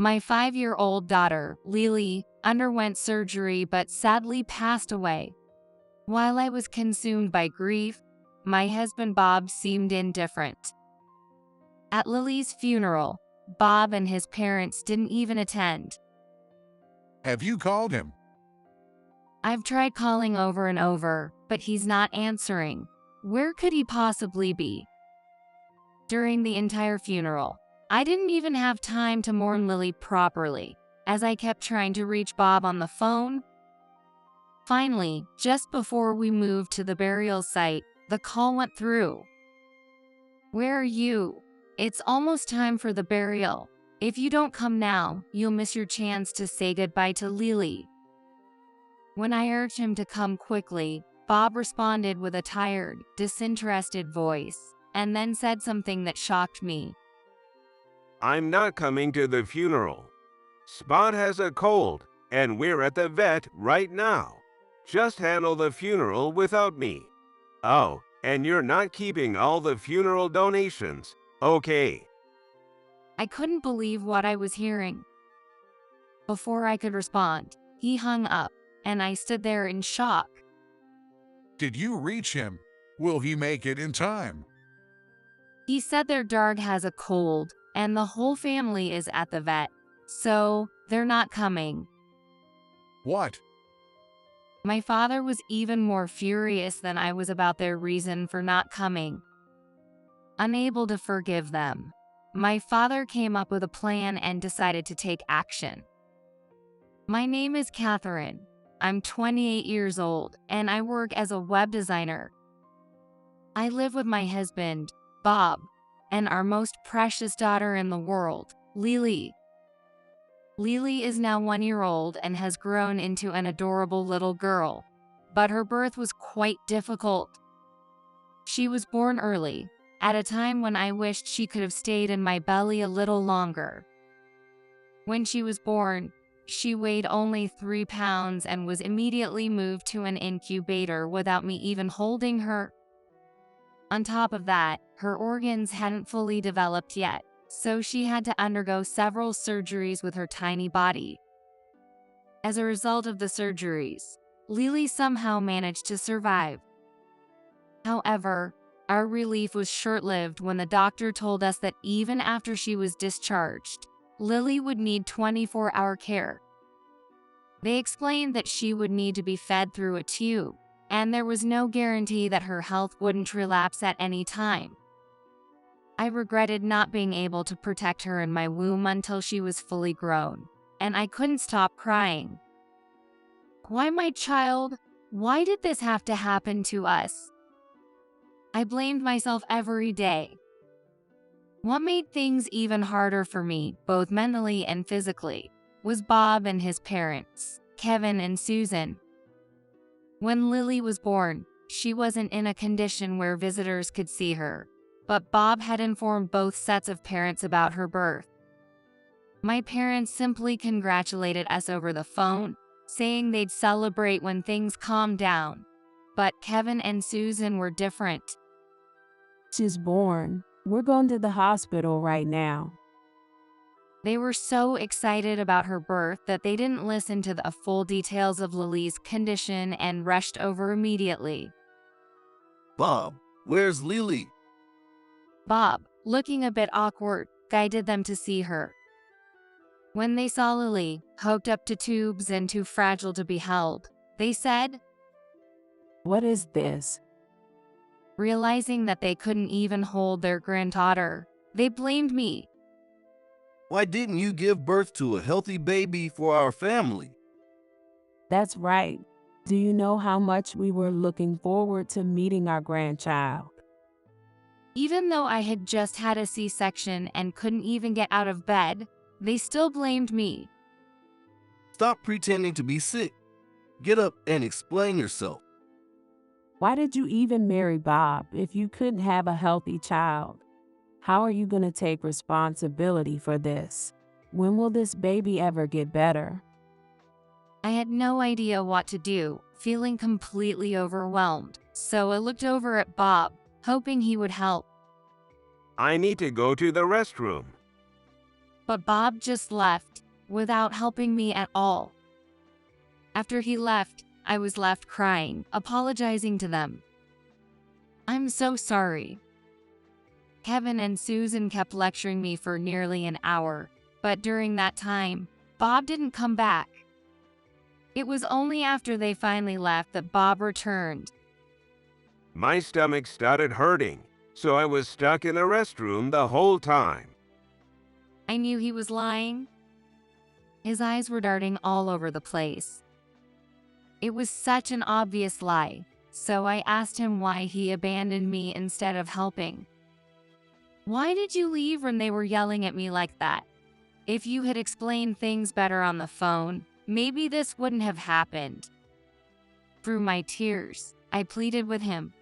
My 5-year-old daughter, Lily, underwent surgery but sadly passed away. While I was consumed by grief, my husband Bob seemed indifferent. At Lily's funeral, Bob and his parents didn't even attend. Have you called him? I've tried calling over and over, but he's not answering. Where could he possibly be? During the entire funeral, I didn't even have time to mourn Lily properly, as I kept trying to reach Bob on the phone. Finally, just before we moved to the burial site, the call went through. "Where are you? It's almost time for the burial. If you don't come now, you'll miss your chance to say goodbye to Lily." When I urged him to come quickly, Bob responded with a tired, disinterested voice, and then said something that shocked me. "I'm not coming to the funeral. Spot has a cold, and we're at the vet right now. Just handle the funeral without me. Oh, and you're not keeping all the funeral donations, okay?" I couldn't believe what I was hearing. Before I could respond, he hung up, and I stood there in shock. Did you reach him? Will he make it in time? He said their dog has a cold, and the whole family is at the vet, so they're not coming. What? My father was even more furious than I was about their reason for not coming. Unable to forgive them, my father came up with a plan and decided to take action. My name is Catherine. I'm 28 years old, and I work as a web designer. I live with my husband, Bob, and our most precious daughter in the world, Lily. Lily is now 1 year old and has grown into an adorable little girl, but her birth was quite difficult. She was born early, at a time when I wished she could have stayed in my belly a little longer. When she was born, she weighed only 3 pounds and was immediately moved to an incubator without me even holding her. On top of that, her organs hadn't fully developed yet, so she had to undergo several surgeries with her tiny body. As a result of the surgeries, Lily somehow managed to survive. However, our relief was short-lived when the doctor told us that even after she was discharged, Lily would need 24-hour care. They explained that she would need to be fed through a tube, and there was no guarantee that her health wouldn't relapse at any time. I regretted not being able to protect her in my womb until she was fully grown, and I couldn't stop crying. Why, my child? Why did this have to happen to us? I blamed myself every day. What made things even harder for me, both mentally and physically, was Bob and his parents, Kevin and Susan. When Lily was born, she wasn't in a condition where visitors could see her, but Bob had informed both sets of parents about her birth. My parents simply congratulated us over the phone, saying they'd celebrate when things calmed down. But Kevin and Susan were different. "She's born. We're going to the hospital right now." They were so excited about her birth that they didn't listen to the full details of Lily's condition and rushed over immediately. "Bob, where's Lily?" Bob, looking a bit awkward, guided them to see her. When they saw Lily, hooked up to tubes and too fragile to be held, they said, "What is this?" Realizing that they couldn't even hold their granddaughter, they blamed me. "Why didn't you give birth to a healthy baby for our family?" "That's right. Do you know how much we were looking forward to meeting our grandchild?" Even though I had just had a C-section and couldn't even get out of bed, they still blamed me. "Stop pretending to be sick. Get up and explain yourself." "Why did you even marry Bob if you couldn't have a healthy child? How are you going to take responsibility for this? When will this baby ever get better?" I had no idea what to do, feeling completely overwhelmed, so I looked over at Bob, hoping he would help. "I need to go to the restroom." But Bob just left, without helping me at all. After he left, I was left crying, apologizing to them. "I'm so sorry." Kevin and Susan kept lecturing me for nearly an hour, but during that time, Bob didn't come back. It was only after they finally left that Bob returned. My stomach started hurting, so I was stuck in the restroom the whole time. I knew he was lying. His eyes were darting all over the place. It was such an obvious lie, so I asked him why he abandoned me instead of helping. "Why did you leave when they were yelling at me like that? If you had explained things better on the phone, maybe this wouldn't have happened." Through my tears, I pleaded with him.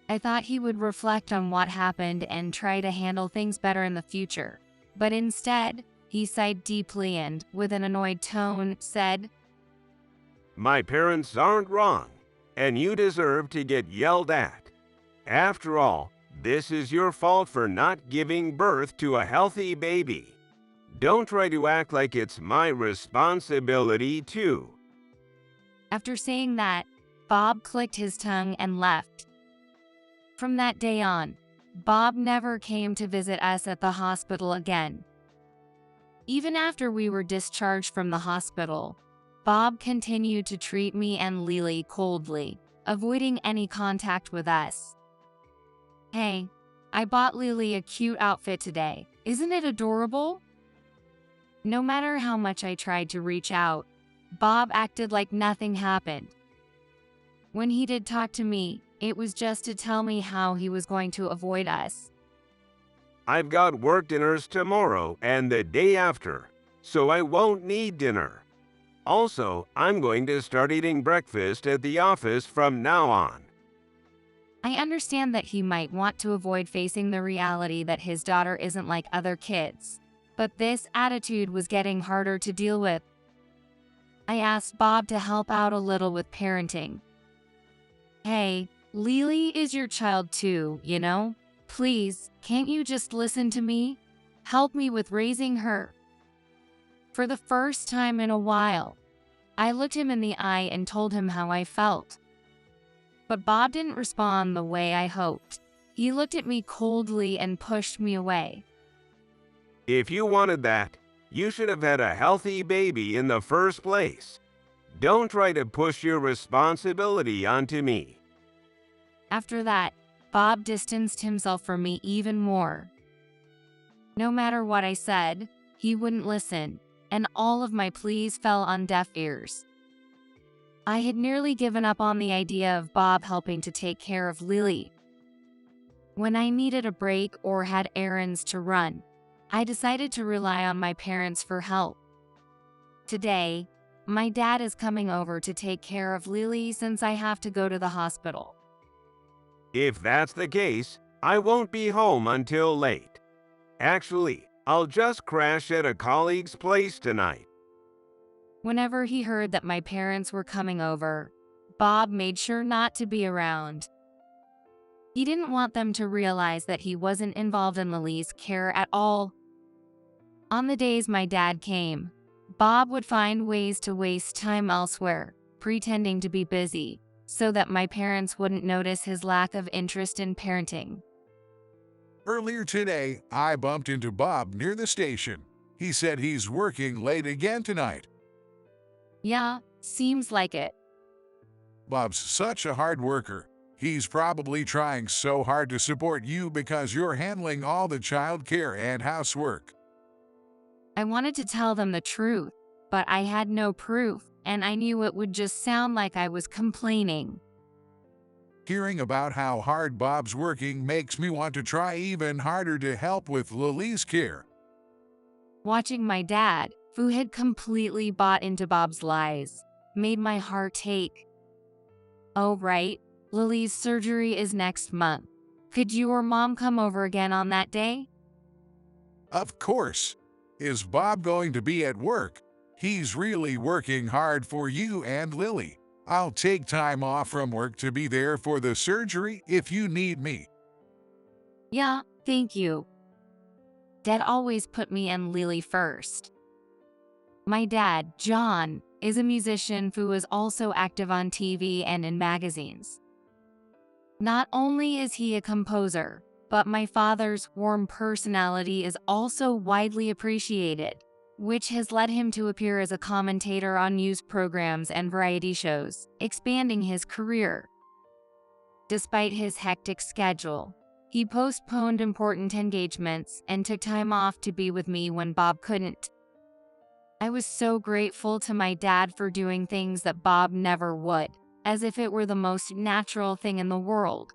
I thought he would reflect on what happened and try to handle things better in the future. But instead, he sighed deeply and, with an annoyed tone, said, My parents aren't wrong, and you deserve to get yelled at. After all, this is your fault for not giving birth to a healthy baby. Don't try to act like it's my responsibility too. After saying that, Bob clicked his tongue and left. From that day on, Bob never came to visit us at the hospital again. Even after we were discharged from the hospital, Bob continued to treat me and Lily coldly, avoiding any contact with us. "Hey, I bought Lily a cute outfit today. Isn't it adorable?" No matter how much I tried to reach out, Bob acted like nothing happened. When he did talk to me, it was just to tell me how he was going to avoid us. I've got work dinners tomorrow and the day after, so I won't need dinner. Also, I'm going to start eating breakfast at the office from now on. I understand that he might want to avoid facing the reality that his daughter isn't like other kids, but this attitude was getting harder to deal with. I asked Bob to help out a little with parenting. "Hey, Lily is your child too, you know? Please, can't you just listen to me? Help me with raising her." For the first time in a while, I looked him in the eye and told him how I felt. But Bob didn't respond the way I hoped. He looked at me coldly and pushed me away. If you wanted that, you should have had a healthy baby in the first place. Don't try to push your responsibility onto me. After that, Bob distanced himself from me even more. No matter what I said, he wouldn't listen, and all of my pleas fell on deaf ears. I had nearly given up on the idea of Bob helping to take care of Lily. When I needed a break or had errands to run, I decided to rely on my parents for help. Today, my dad is coming over to take care of Lily since I have to go to the hospital. If that's the case, I won't be home until late. Actually, I'll just crash at a colleague's place tonight. Whenever he heard that my parents were coming over, Bob made sure not to be around. He didn't want them to realize that he wasn't involved in Lily's care at all. On the days my dad came, Bob would find ways to waste time elsewhere, pretending to be busy, so that my parents wouldn't notice his lack of interest in parenting. Earlier today, I bumped into Bob near the station. He said he's working late again tonight. Yeah, seems like it. Bob's such a hard worker. He's probably trying so hard to support you because you're handling all the child care and housework. I wanted to tell them the truth, but I had no proof, and I knew it would just sound like I was complaining. Hearing about how hard Bob's working makes me want to try even harder to help with Lily's care. Watching my dad, who had completely bought into Bob's lies, made my heart ache. "Oh right, Lily's surgery is next month. Could you or Mom come over again on that day?" Of course. Is Bob going to be at work? He's really working hard for you and Lily. I'll take time off from work to be there for the surgery if you need me. "Yeah, thank you." Dad always put me and Lily first. My dad, John, is a musician who is also active on TV and in magazines. Not only is he a composer, but my father's warm personality is also widely appreciated, which has led him to appear as a commentator on news programs and variety shows, expanding his career. Despite his hectic schedule, he postponed important engagements and took time off to be with me when Bob couldn't. I was so grateful to my dad for doing things that Bob never would, as if it were the most natural thing in the world.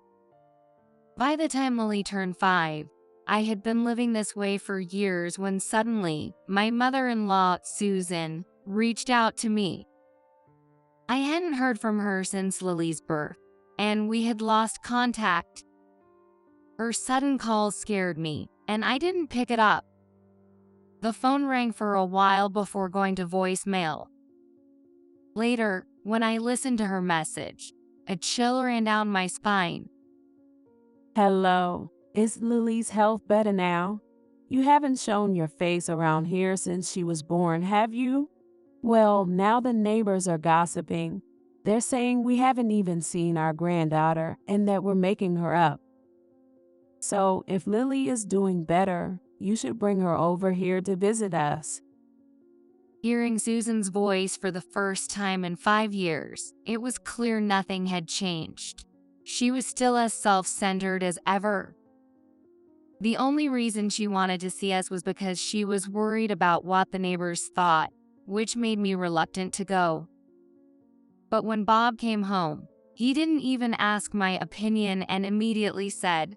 By the time Lily turned 5, I had been living this way for years when suddenly, my mother-in-law, Susan, reached out to me. I hadn't heard from her since Lily's birth, and we had lost contact. Her sudden call scared me, and I didn't pick it up. The phone rang for a while before going to voicemail. Later, when I listened to her message, a chill ran down my spine. Hello, is Lily's health better now? You haven't shown your face around here since she was born, have you? Well, now the neighbors are gossiping. They're saying we haven't even seen our granddaughter and that we're making her up. So, if Lily is doing better, you should bring her over here to visit us. Hearing Susan's voice for the first time in 5 years, it was clear nothing had changed. She was still as self-centered as ever. The only reason she wanted to see us was because she was worried about what the neighbors thought, which made me reluctant to go. But when Bob came home, he didn't even ask my opinion and immediately said,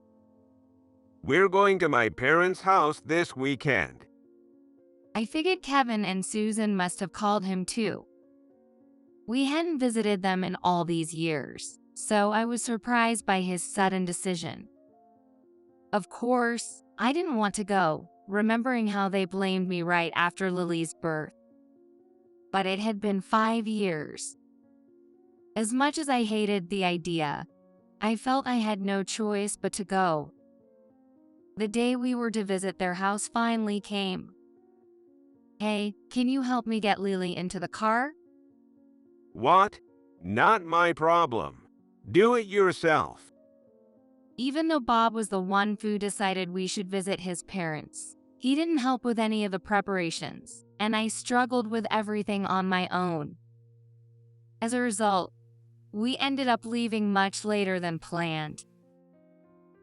"We're going to my parents' house this weekend." I figured Kevin and Susan must have called him too. We hadn't visited them in all these years, so I was surprised by his sudden decision. Of course, I didn't want to go, remembering how they blamed me right after Lily's birth. But it had been 5 years. As much as I hated the idea, I felt I had no choice but to go. The day we were to visit their house finally came. "Hey, can you help me get Lily into the car?" What? Not my problem. Do it yourself. Even though Bob was the one who decided we should visit his parents, he didn't help with any of the preparations, and I struggled with everything on my own. As a result, we ended up leaving much later than planned.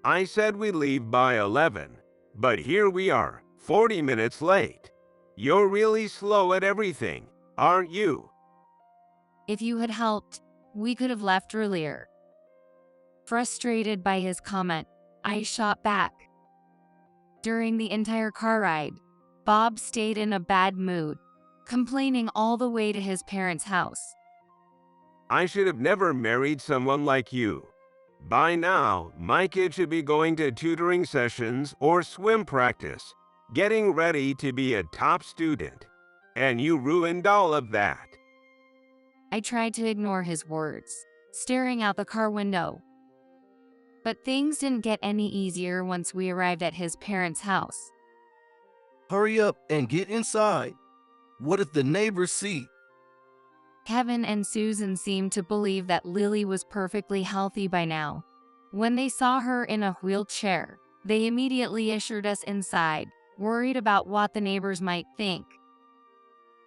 I said we leave by 11, but here we are, 40 minutes late. You're really slow at everything, aren't you? If you had helped, we could have left earlier. Frustrated by his comment, I shot back. During the entire car ride, Bob stayed in a bad mood, complaining all the way to his parents' house. I should have never married someone like you. By now, my kid should be going to tutoring sessions or swim practice, getting ready to be a top student. And you ruined all of that. I tried to ignore his words, staring out the car window. But things didn't get any easier once we arrived at his parents' house. Hurry up and get inside. What if the neighbors see? Kevin and Susan seemed to believe that Lily was perfectly healthy by now. When they saw her in a wheelchair, they immediately ushered us inside, worried about what the neighbors might think.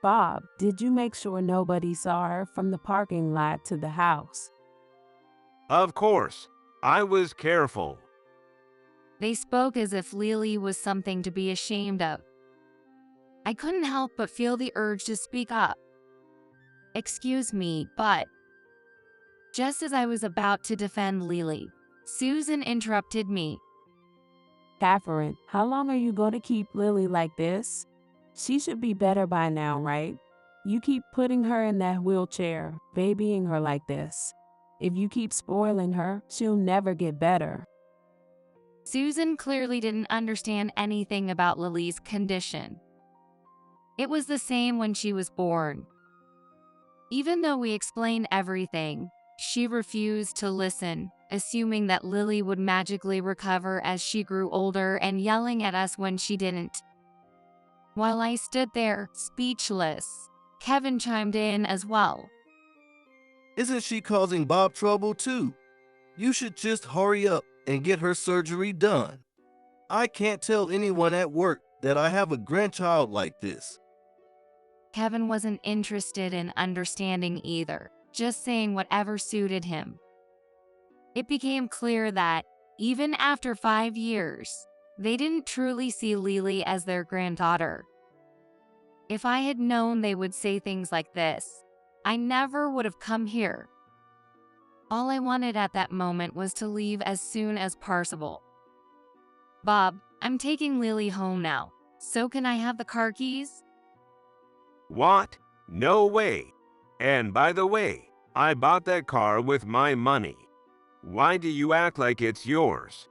Bob, did you make sure nobody saw her from the parking lot to the house? Of course, I was careful. They spoke as if Lily was something to be ashamed of. I couldn't help but feel the urge to speak up. "Excuse me, but..." Just as I was about to defend Lily, Susan interrupted me. Catherine, how long are you going to keep Lily like this? She should be better by now, right? You keep putting her in that wheelchair, babying her like this. If you keep spoiling her, she'll never get better. Susan clearly didn't understand anything about Lily's condition. It was the same when she was born. Even though we explained everything, she refused to listen, assuming that Lily would magically recover as she grew older and yelling at us when she didn't. While I stood there, speechless, Kevin chimed in as well. Isn't she causing Bob trouble too? You should just hurry up and get her surgery done. I can't tell anyone at work that I have a grandchild like this. Kevin wasn't interested in understanding either, just saying whatever suited him. It became clear that, even after 5 years, they didn't truly see Lily as their granddaughter. If I had known they would say things like this, I never would have come here. All I wanted at that moment was to leave as soon as possible. Bob, I'm taking Lily home now, so can I have the car keys? What? No way. And by the way, I bought that car with my money. Why do you act like it's yours?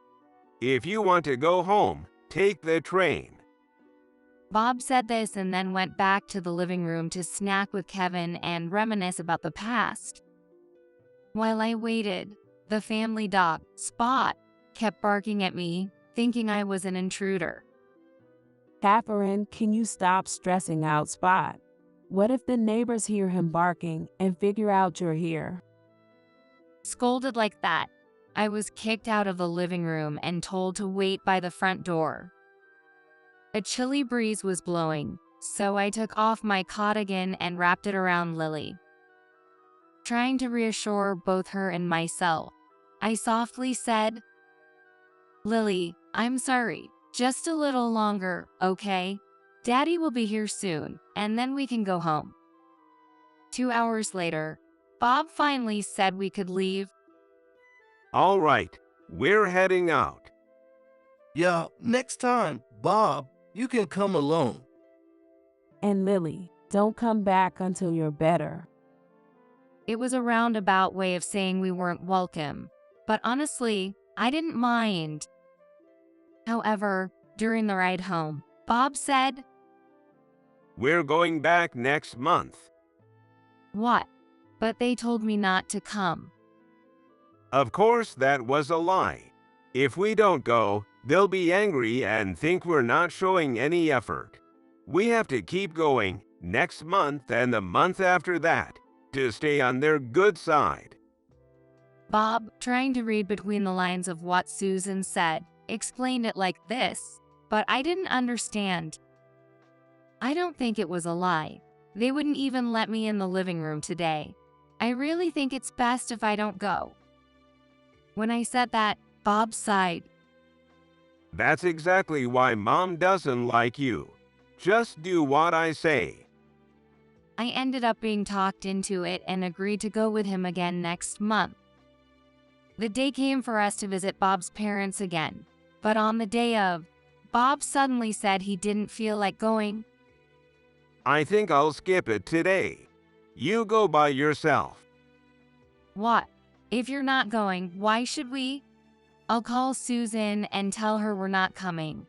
If you want to go home, take the train. Bob said this and then went back to the living room to snack with Kevin and reminisce about the past. While I waited, the family dog, Spot, kept barking at me, thinking I was an intruder. Catherine, can you stop stressing out Spot? What if the neighbors hear him barking and figure out you're here? Scolded like that, I was kicked out of the living room and told to wait by the front door. A chilly breeze was blowing, so I took off my cardigan and wrapped it around Lily. Trying to reassure both her and myself, I softly said, "Lily, I'm sorry, just a little longer, okay? Daddy will be here soon, and then we can go home." 2 hours later, Bob finally said we could leave. All right, we're heading out. Yeah, next time, Bob, you can come alone. And Lily, don't come back until you're better. It was a roundabout way of saying we weren't welcome, but honestly, I didn't mind. However, during the ride home, Bob said, We're going back next month. "What? But they told me not to come." Of course, that was a lie. If we don't go, they'll be angry and think we're not showing any effort. We have to keep going next month and the month after that to stay on their good side. Bob, trying to read between the lines of what Susan said, explained it like this, but I didn't understand. I don't think it was a lie. They wouldn't even let me in the living room today. I really think it's best if I don't go. When I said that, Bob sighed. That's exactly why Mom doesn't like you. Just do what I say. I ended up being talked into it and agreed to go with him again next month. The day came for us to visit Bob's parents again, but on the day of, Bob suddenly said he didn't feel like going. I think I'll skip it today. You go by yourself. What? If you're not going, why should we? I'll call Susan and tell her we're not coming.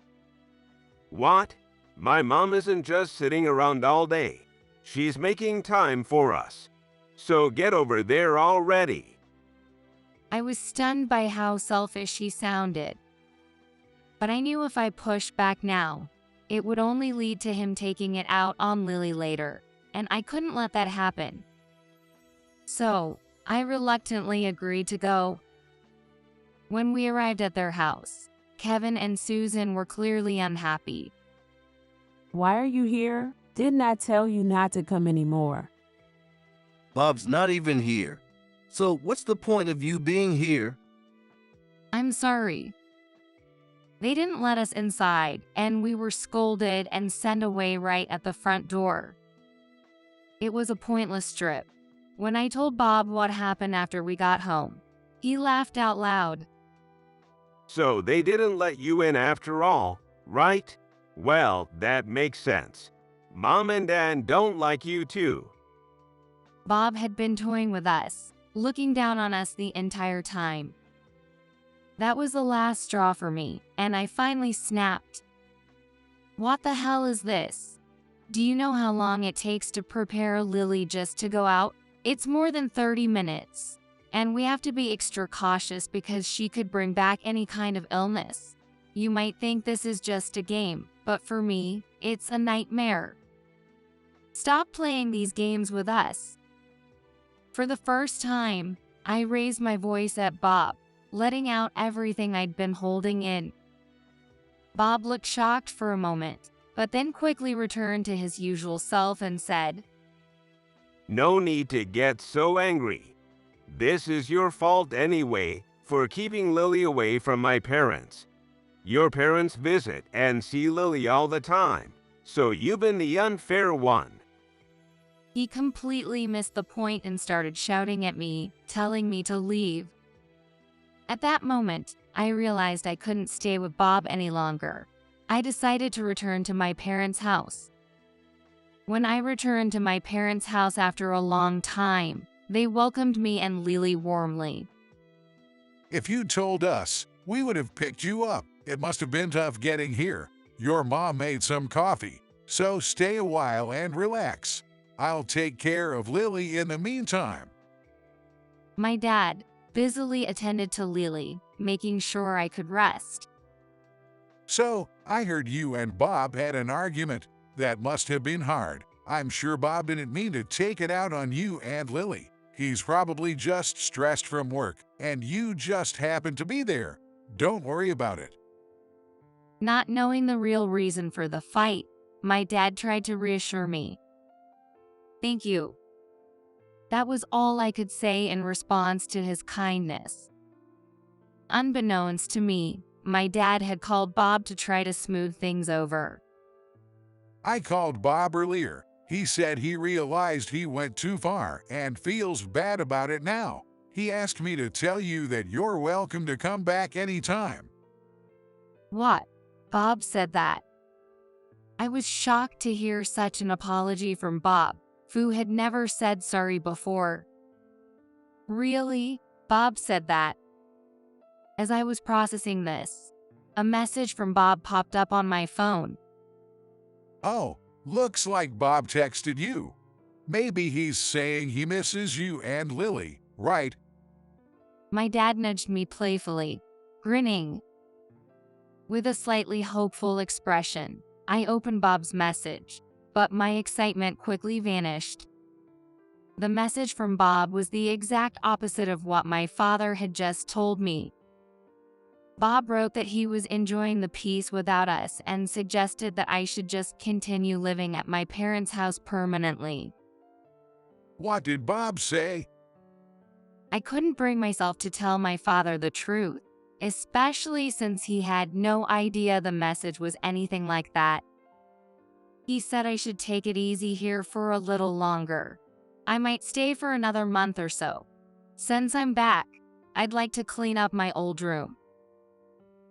What? My mom isn't just sitting around all day. She's making time for us. So get over there already. I was stunned by how selfish he sounded. But I knew if I pushed back now, it would only lead to him taking it out on Lily later, and I couldn't let that happen. So, I reluctantly agreed to go. When we arrived at their house, Kevin and Susan were clearly unhappy. Why are you here? Didn't I tell you not to come anymore? Bob's not even here. So what's the point of you being here? I'm sorry. They didn't let us inside, and we were scolded and sent away right at the front door. It was a pointless trip. When I told Bob what happened after we got home, he laughed out loud. So they didn't let you in after all, right? Well, that makes sense. Mom and Dad don't like you too. Bob had been toying with us, looking down on us the entire time. That was the last straw for me, and I finally snapped. What the hell is this? Do you know how long it takes to prepare Lily just to go out? It's more than 30 minutes. And we have to be extra cautious because she could bring back any kind of illness. You might think this is just a game, but for me, it's a nightmare. Stop playing these games with us. For the first time, I raised my voice at Bob, letting out everything I'd been holding in. Bob looked shocked for a moment, but then quickly returned to his usual self and said, No need to get so angry. This is your fault anyway for keeping Lily away from my parents. Your parents visit and see Lily all the time, so you've been the unfair one. He completely missed the point and started shouting at me, telling me to leave. At that moment, I realized I couldn't stay with Bob any longer. I decided to return to my parents' house. When I returned to my parents' house after a long time, they welcomed me and Lily warmly. If you told us, we would have picked you up. It must have been tough getting here. Your mom made some coffee, so stay a while and relax. I'll take care of Lily in the meantime. My dad busily attended to Lily, making sure I could rest. So, I heard you and Bob had an argument. That must have been hard. I'm sure Bob didn't mean to take it out on you and Lily. He's probably just stressed from work, and you just happened to be there. Don't worry about it. Not knowing the real reason for the fight, my dad tried to reassure me. Thank you. That was all I could say in response to his kindness. Unbeknownst to me, my dad had called Bob to try to smooth things over. I called Bob earlier. He said he realized he went too far and feels bad about it now. He asked me to tell you that you're welcome to come back anytime. What? Bob said that. I was shocked to hear such an apology from Bob, who had never said sorry before. Really? Bob said that? As I was processing this, a message from Bob popped up on my phone. Oh, looks like Bob texted you. Maybe he's saying he misses you and Lily, right? My dad nudged me playfully, grinning. With a slightly hopeful expression, I opened Bob's message, but my excitement quickly vanished. The message from Bob was the exact opposite of what my father had just told me. Bob wrote that he was enjoying the peace without us and suggested that I should just continue living at my parents' house permanently. What did Bob say? I couldn't bring myself to tell my father the truth, especially since he had no idea the message was anything like that. He said I should take it easy here for a little longer. I might stay for another month or so. Since I'm back, I'd like to clean up my old room.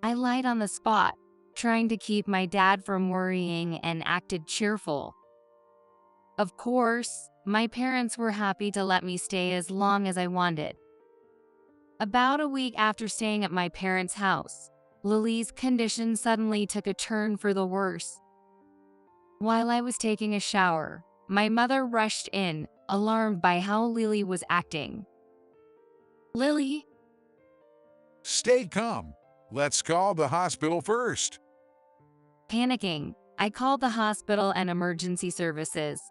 I lied on the spot, trying to keep my dad from worrying, and acted cheerful. Of course, my parents were happy to let me stay as long as I wanted. About a week after staying at my parents' house, Lily's condition suddenly took a turn for the worse. While I was taking a shower, my mother rushed in, alarmed by how Lily was acting. Lily? Stay calm. Let's call the hospital first. Panicking, I called the hospital and emergency services.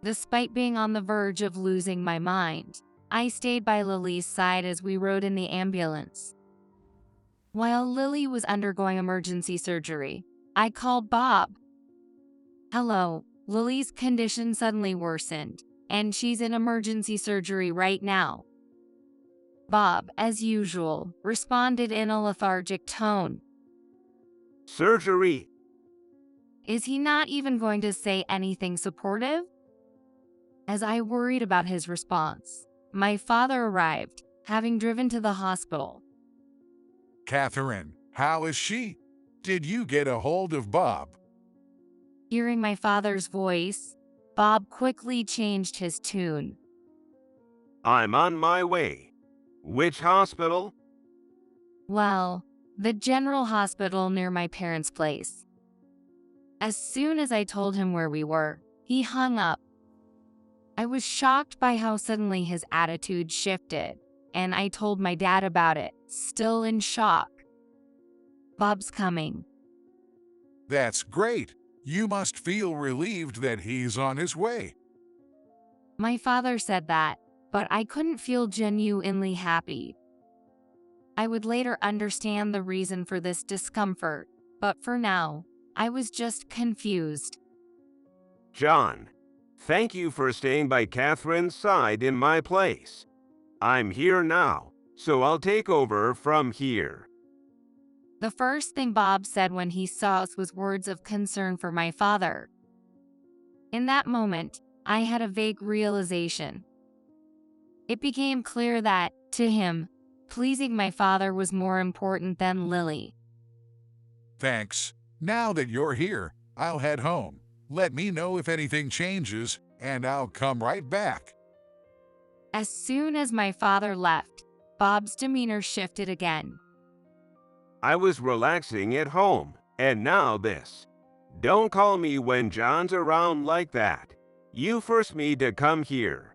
Despite being on the verge of losing my mind, I stayed by Lily's side as we rode in the ambulance. While Lily was undergoing emergency surgery, I called Bob. Hello, Lily's condition suddenly worsened, and she's in emergency surgery right now. Bob, as usual, responded in a lethargic tone. Surgery. Is he not even going to say anything supportive? As I worried about his response, my father arrived, having driven to the hospital. Catherine, how is she? Did you get a hold of Bob? Hearing my father's voice, Bob quickly changed his tune. I'm on my way. Which hospital? Well, the general hospital near my parents' place. As soon as I told him where we were, he hung up. I was shocked by how suddenly his attitude shifted, and I told my dad about it, still in shock. Bob's coming. That's great. You must feel relieved that he's on his way. My father said that, but I couldn't feel genuinely happy. I would later understand the reason for this discomfort, but for now, I was just confused. John, thank you for staying by Catherine's side in my place. I'm here now, so I'll take over from here. The first thing Bob said when he saw us was words of concern for my father. In that moment, I had a vague realization. It became clear that, to him, pleasing my father was more important than Lily. Thanks. Now that you're here, I'll head home. Let me know if anything changes, and I'll come right back. As soon as my father left, Bob's demeanor shifted again. I was relaxing at home, and now this. Don't call me when John's around like that. You forced me to come here.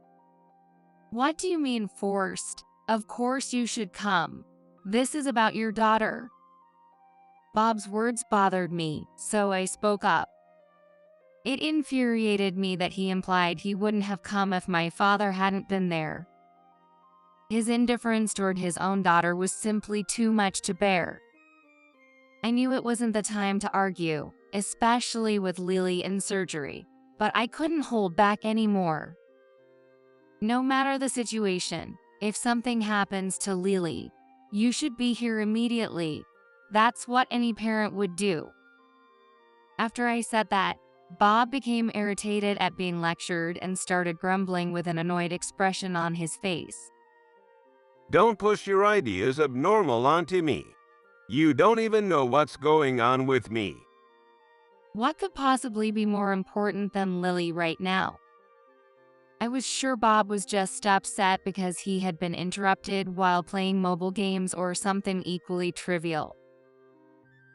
What do you mean forced? Of course you should come. This is about your daughter. Bob's words bothered me, so I spoke up. It infuriated me that he implied he wouldn't have come if my father hadn't been there. His indifference toward his own daughter was simply too much to bear. I knew it wasn't the time to argue, especially with Lily in surgery, but I couldn't hold back anymore. No matter the situation, if something happens to Lily, you should be here immediately. That's what any parent would do. After I said that, Bob became irritated at being lectured and started grumbling with an annoyed expression on his face. Don't push your ideas abnormal onto me. You don't even know what's going on with me. What could possibly be more important than Lily right now? I was sure Bob was just upset because he had been interrupted while playing mobile games or something equally trivial.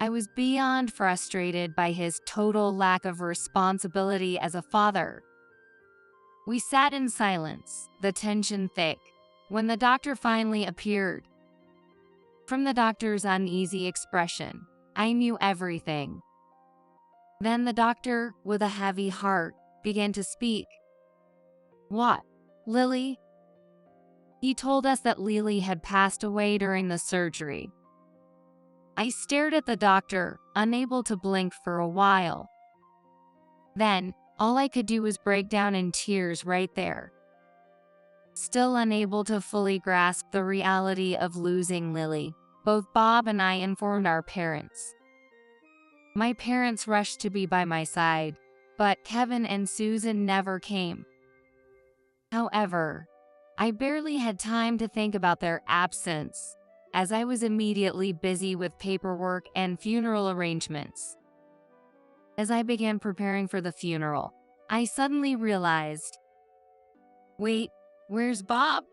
I was beyond frustrated by his total lack of responsibility as a father. We sat in silence, the tension thick, when the doctor finally appeared. From the doctor's uneasy expression, I knew everything. Then the doctor, with a heavy heart, began to speak. What? Lily? He told us that Lily had passed away during the surgery. I stared at the doctor, unable to blink for a while. Then, all I could do was break down in tears right there. Still unable to fully grasp the reality of losing Lily, both Bob and I informed our parents. My parents rushed to be by my side, but Kevin and Susan never came. However, I barely had time to think about their absence, as I was immediately busy with paperwork and funeral arrangements. As I began preparing for the funeral, I suddenly realized, wait, where's Bob?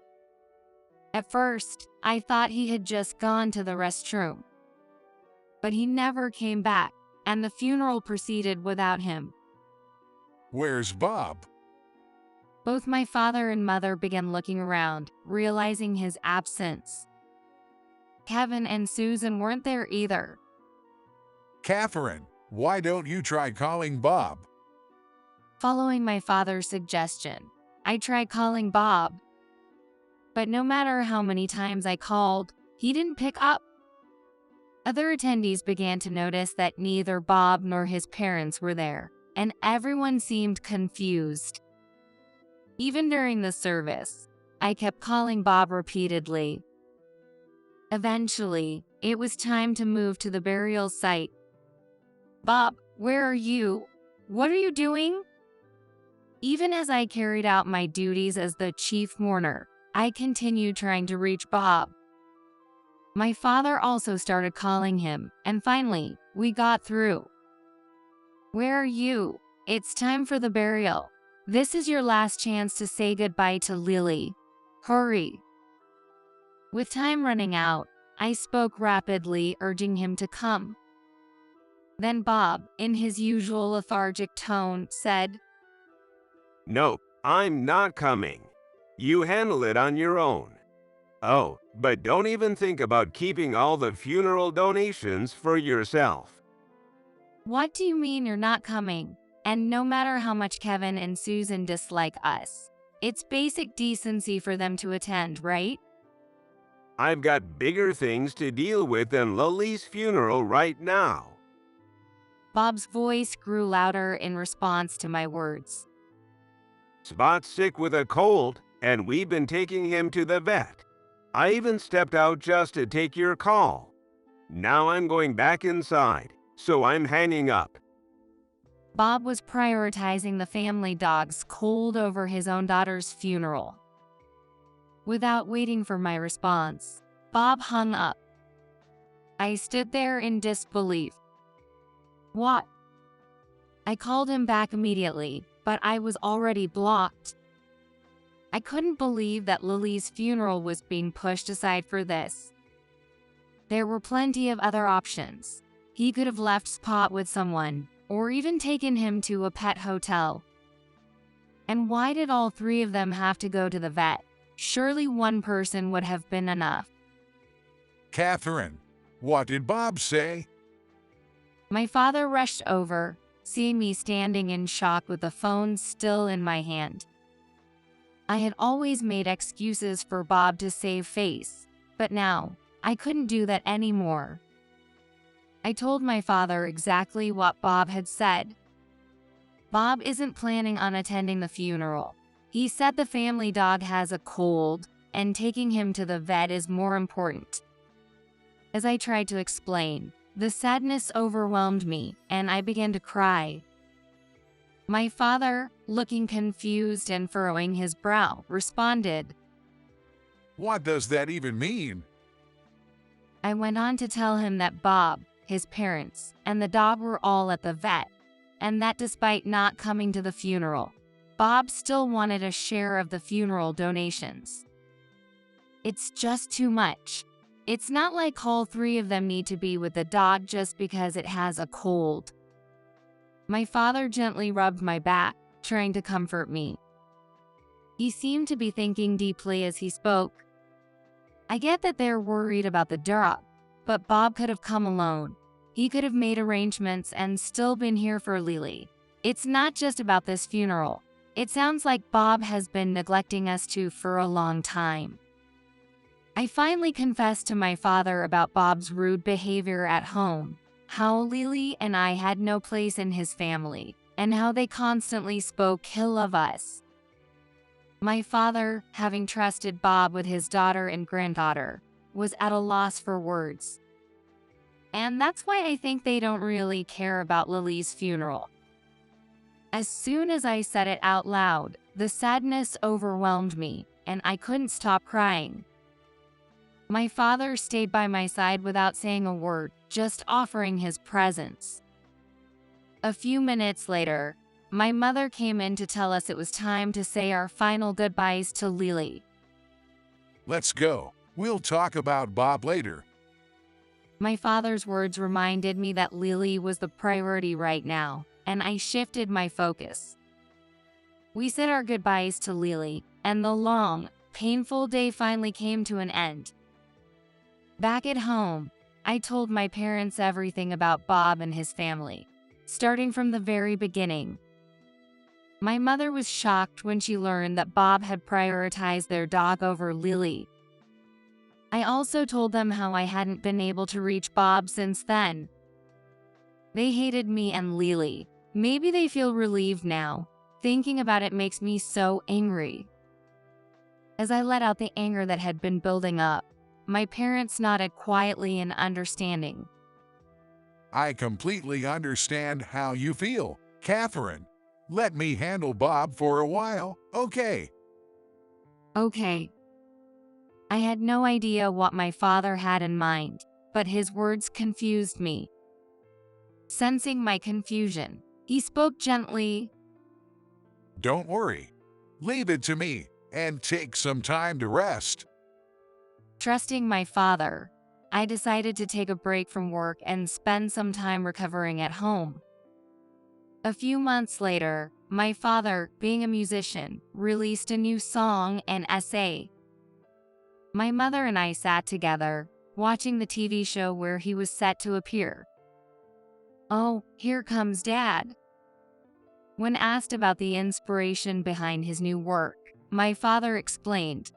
At first, I thought he had just gone to the restroom. But he never came back, and the funeral proceeded without him. Where's Bob? Both my father and mother began looking around, realizing his absence. Kevin and Susan weren't there either. Catherine, why don't you try calling Bob? Following my father's suggestion, I tried calling Bob. But no matter how many times I called, he didn't pick up. Other attendees began to notice that neither Bob nor his parents were there, and everyone seemed confused. Even during the service, I kept calling Bob repeatedly. Eventually, it was time to move to the burial site. Bob, where are you? What are you doing? Even as I carried out my duties as the chief mourner, I continued trying to reach Bob. My father also started calling him, and finally, we got through. Where are you? It's time for the burial. This is your last chance to say goodbye to Lily. Hurry. With time running out, I spoke rapidly, urging him to come. Then Bob, in his usual lethargic tone, said, Nope, I'm not coming. You handle it on your own. Oh, but don't even think about keeping all the funeral donations for yourself. What do you mean you're not coming? And no matter how much Kevin and Susan dislike us, it's basic decency for them to attend, right? I've got bigger things to deal with than Lily's funeral right now. Bob's voice grew louder in response to my words. Spot's sick with a cold, and we've been taking him to the vet. I even stepped out just to take your call. Now I'm going back inside, so I'm hanging up. Bob was prioritizing the family dog's cold over his own daughter's funeral. Without waiting for my response, Bob hung up. I stood there in disbelief. What? I called him back immediately, but I was already blocked. I couldn't believe that Lily's funeral was being pushed aside for this. There were plenty of other options. He could have left Spot with someone, or even taken him to a pet hotel. And why did all three of them have to go to the vet? Surely one person would have been enough. Catherine, what did Bob say? My father rushed over, seeing me standing in shock with the phone still in my hand. I had always made excuses for Bob to save face, but now I couldn't do that anymore. I told my father exactly what Bob had said. Bob isn't planning on attending the funeral. He said the family dog has a cold, and taking him to the vet is more important. As I tried to explain, the sadness overwhelmed me, and I began to cry. My father, looking confused and furrowing his brow, responded. What does that even mean? I went on to tell him that Bob, his parents, and the dog were all at the vet, and that despite not coming to the funeral, Bob still wanted a share of the funeral donations. It's just too much. It's not like all three of them need to be with the dog just because it has a cold. My father gently rubbed my back, trying to comfort me. He seemed to be thinking deeply as he spoke. I get that they're worried about the dog, but Bob could have come alone. He could have made arrangements and still been here for Lily. It's not just about this funeral. It sounds like Bob has been neglecting us too for a long time. I finally confessed to my father about Bob's rude behavior at home, how Lily and I had no place in his family, and how they constantly spoke ill of us. My father, having trusted Bob with his daughter and granddaughter, was at a loss for words. And that's why I think they don't really care about Lily's funeral. As soon as I said it out loud, the sadness overwhelmed me, and I couldn't stop crying. My father stayed by my side without saying a word, just offering his presence. A few minutes later, my mother came in to tell us it was time to say our final goodbyes to Lily. Let's go. We'll talk about Bob later. My father's words reminded me that Lily was the priority right now, and I shifted my focus. We said our goodbyes to Lily, and the long, painful day finally came to an end. Back at home, I told my parents everything about Bob and his family, starting from the very beginning. My mother was shocked when she learned that Bob had prioritized their dog over Lily. I also told them how I hadn't been able to reach Bob since then. They hated me and Lily. Maybe they feel relieved now. Thinking about it makes me so angry. As I let out the anger that had been building up, my parents nodded quietly in understanding. I completely understand how you feel, Catherine. Let me handle Bob for a while, okay? Okay. I had no idea what my father had in mind, but his words confused me. Sensing my confusion, he spoke gently. Don't worry. Leave it to me and take some time to rest. Trusting my father, I decided to take a break from work and spend some time recovering at home. A few months later, My father, being a musician, released a new song and essay. My mother and I sat together, watching the TV show where he was set to appear. "Oh, here comes Dad." When asked about the inspiration behind his new work, my father explained,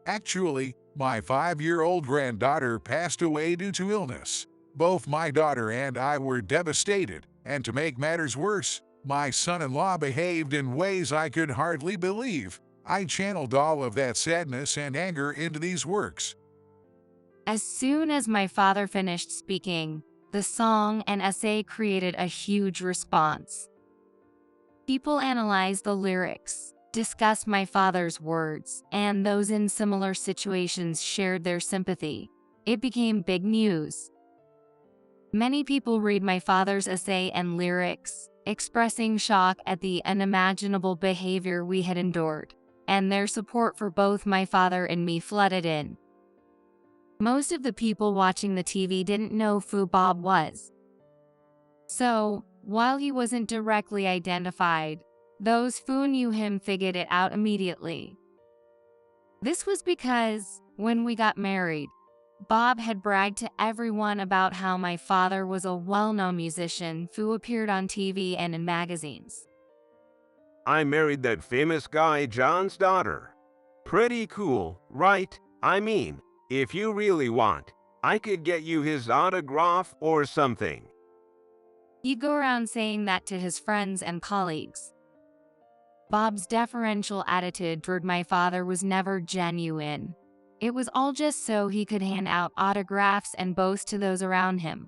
Actually, my 5-year-old granddaughter passed away due to illness. Both my daughter and I were devastated, and to make matters worse, my son-in-law behaved in ways I could hardly believe. I channeled all of that sadness and anger into these works. As soon as my father finished speaking, the song and essay created a huge response. People analyzed the lyrics, discussed my father's words, and those in similar situations shared their sympathy. It became big news. Many people read my father's essay and lyrics, expressing shock at the unimaginable behavior we had endured, and their support for both my father and me flooded in. Most of the people watching the TV didn't know who Bob was. So, while he wasn't directly identified, those who knew him figured it out immediately. This was because, when we got married, Bob had bragged to everyone about how my father was a well-known musician who appeared on TV and in magazines. I married that famous guy John's daughter. Pretty cool, right? I mean, if you really want, I could get you his autograph or something. He'd go around saying that to his friends and colleagues. Bob's deferential attitude toward my father was never genuine. It was all just so he could hand out autographs and boast to those around him.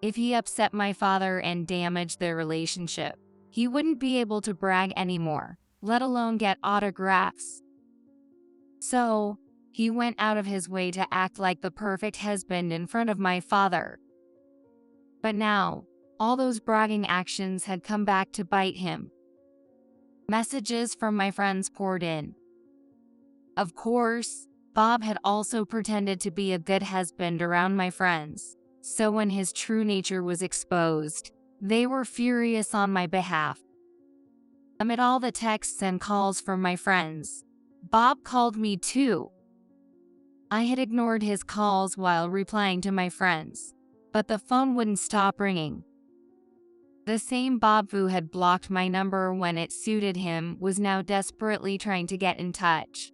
If he upset my father and damaged their relationship, he wouldn't be able to brag anymore, let alone get autographs. So, he went out of his way to act like the perfect husband in front of my father. But now, all those bragging actions had come back to bite him. Messages from my friends poured in. Of course, Bob had also pretended to be a good husband around my friends, so when his true nature was exposed, they were furious on my behalf. Amid all the texts and calls from my friends, Bob called me too. I had ignored his calls while replying to my friends, but the phone wouldn't stop ringing. The same Bob who had blocked my number when it suited him was now desperately trying to get in touch.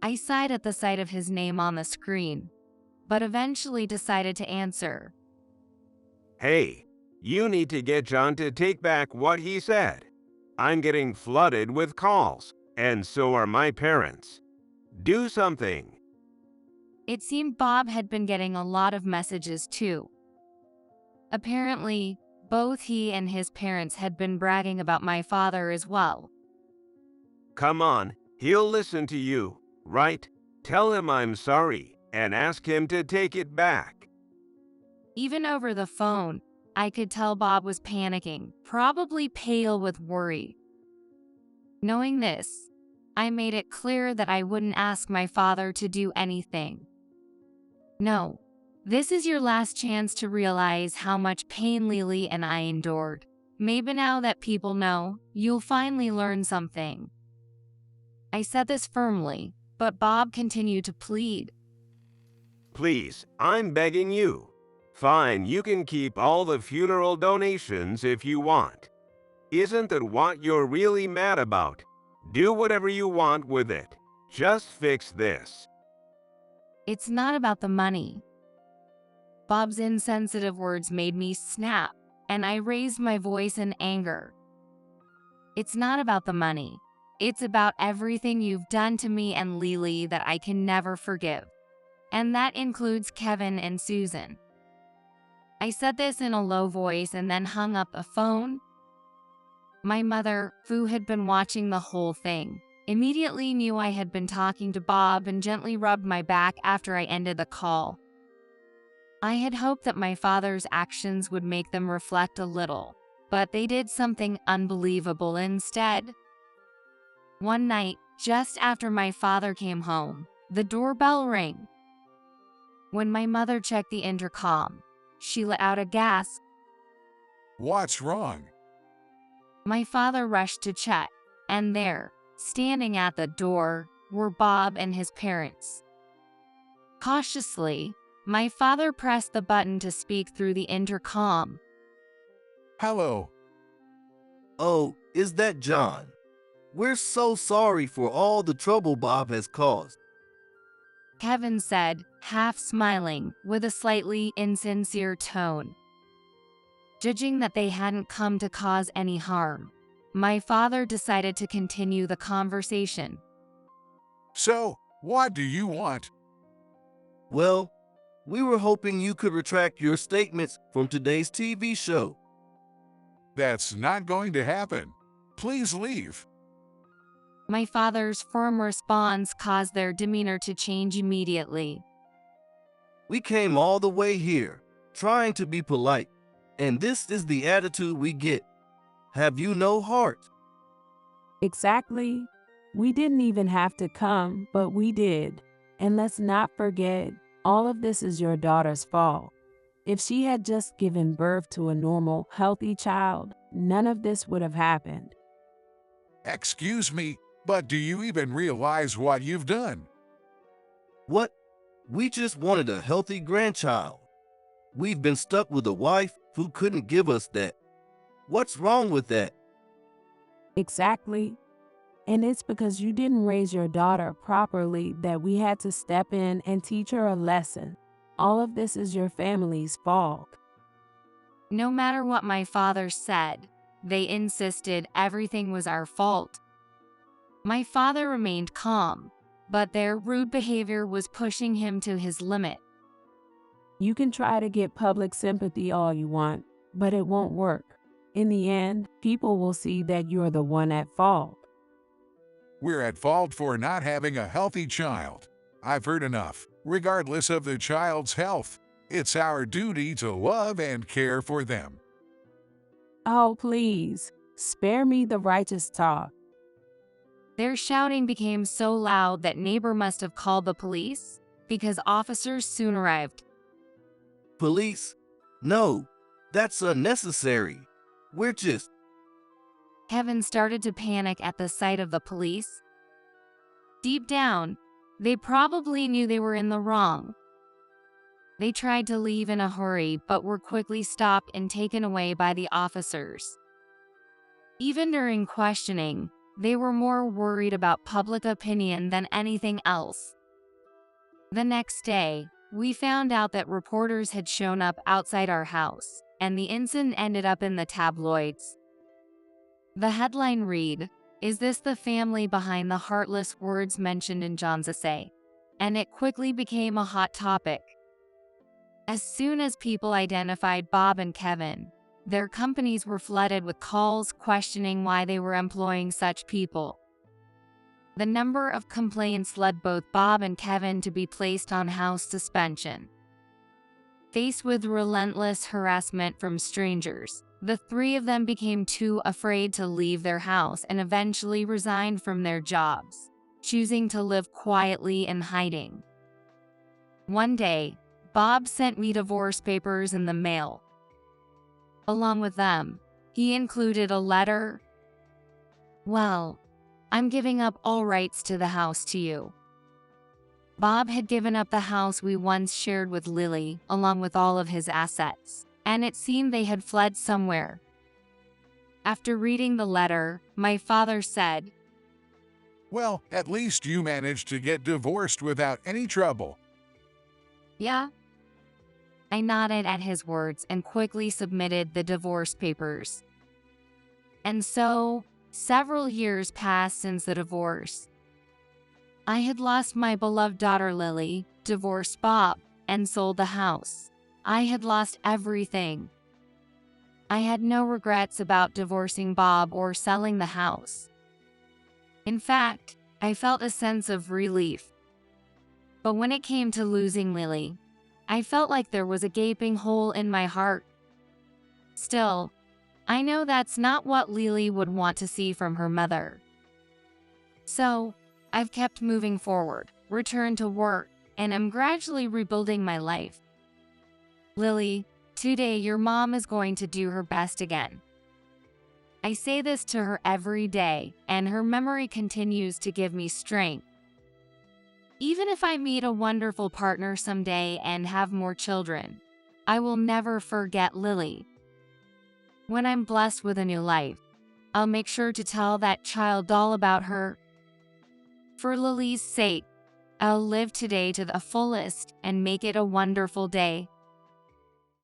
I sighed at the sight of his name on the screen, but eventually decided to answer. Hey, you need to get John to take back what he said. I'm getting flooded with calls, and so are my parents. Do something. It seemed Bob had been getting a lot of messages too. Apparently, both he and his parents had been bragging about my father as well. Come on, he'll listen to you, right? Tell him I'm sorry and ask him to take it back. Even over the phone, I could tell Bob was panicking, probably pale with worry. Knowing this, I made it clear that I wouldn't ask my father to do anything. No, this is your last chance to realize how much pain Lily and I endured. Maybe now that people know, you'll finally learn something. I said this firmly, but Bob continued to plead. Please, I'm begging you. Fine, you can keep all the funeral donations if you want. Isn't that what you're really mad about? Do whatever you want with it. Just fix this. It's not about the money. Bob's insensitive words made me snap, and I raised my voice in anger. It's not about the money. It's about everything you've done to me and Lily that I can never forgive. And that includes Kevin and Susan. I said this in a low voice and then hung up the phone. My mother, who had been watching the whole thing, immediately knew I had been talking to Bob and gently rubbed my back after I ended the call. I had hoped that my father's actions would make them reflect a little, but they did something unbelievable instead. One night, just after my father came home, the doorbell rang. When my mother checked the intercom, she let out a gasp. What's wrong? My father rushed to check, and there, standing at the door, were Bob and his parents. Cautiously, my father pressed the button to speak through the intercom. Hello. Oh, is that John? We're so sorry for all the trouble Bob has caused. Kevin said, half smiling, with a slightly insincere tone. Judging that they hadn't come to cause any harm, my father decided to continue the conversation. So, what do you want? Well, we were hoping you could retract your statements from today's TV show. That's not going to happen. Please leave. My father's firm response caused their demeanor to change immediately. We came all the way here, trying to be polite, and this is the attitude we get. Have you no heart? Exactly. We didn't even have to come, but we did. And let's not forget, all of this is your daughter's fault. If she had just given birth to a normal, healthy child, none of this would have happened. Excuse me, but do you even realize what you've done? What? We just wanted a healthy grandchild. We've been stuck with a wife who couldn't give us that. What's wrong with that? Exactly. And it's because you didn't raise your daughter properly that we had to step in and teach her a lesson. All of this is your family's fault. No matter what my father said, they insisted everything was our fault. My father remained calm, but their rude behavior was pushing him to his limit. You can try to get public sympathy all you want, but it won't work. In the end, people will see that you're the one at fault. We're at fault for not having a healthy child. I've heard enough. Regardless of the child's health, it's our duty to love and care for them. Oh, please, spare me the righteous talk. Their shouting became so loud that neighbor must have called the police, because officers soon arrived. Police? No, that's unnecessary. We're just... Kevin started to panic at the sight of the police. Deep down, they probably knew they were in the wrong. They tried to leave in a hurry but were quickly stopped and taken away by the officers. Even during questioning, they were more worried about public opinion than anything else. The next day, we found out that reporters had shown up outside our house, and the incident ended up in the tabloids. The headline read, "Is this the family behind the heartless words mentioned in John's essay?" And it quickly became a hot topic. As soon as people identified Bob and Kevin, their companies were flooded with calls questioning why they were employing such people. The number of complaints led both Bob and Kevin to be placed on house suspension. Faced with relentless harassment from strangers, the three of them became too afraid to leave their house and eventually resigned from their jobs, choosing to live quietly in hiding. One day, Bob sent me divorce papers in the mail. Along with them, he included a letter. "Well, I'm giving up all rights to the house to you." Bob had given up the house we once shared with Lily, along with all of his assets, and it seemed they had fled somewhere. After reading the letter, my father said, Well, at least you managed to get divorced without any trouble. "Yeah?" I nodded at his words and quickly submitted the divorce papers. And so, several years passed since the divorce. I had lost my beloved daughter Lily, divorced Bob, and sold the house. I had lost everything. I had no regrets about divorcing Bob or selling the house. In fact, I felt a sense of relief. But when it came to losing Lily, I felt like there was a gaping hole in my heart. Still, I know that's not what Lily would want to see from her mother. So, I've kept moving forward, returned to work, and am gradually rebuilding my life. Lily, today your mom is going to do her best again. I say this to her every day, and her memory continues to give me strength. Even if I meet a wonderful partner someday and have more children, I will never forget Lily. When I'm blessed with a new life, I'll make sure to tell that child all about her. For Lily's sake, I'll live today to the fullest and make it a wonderful day.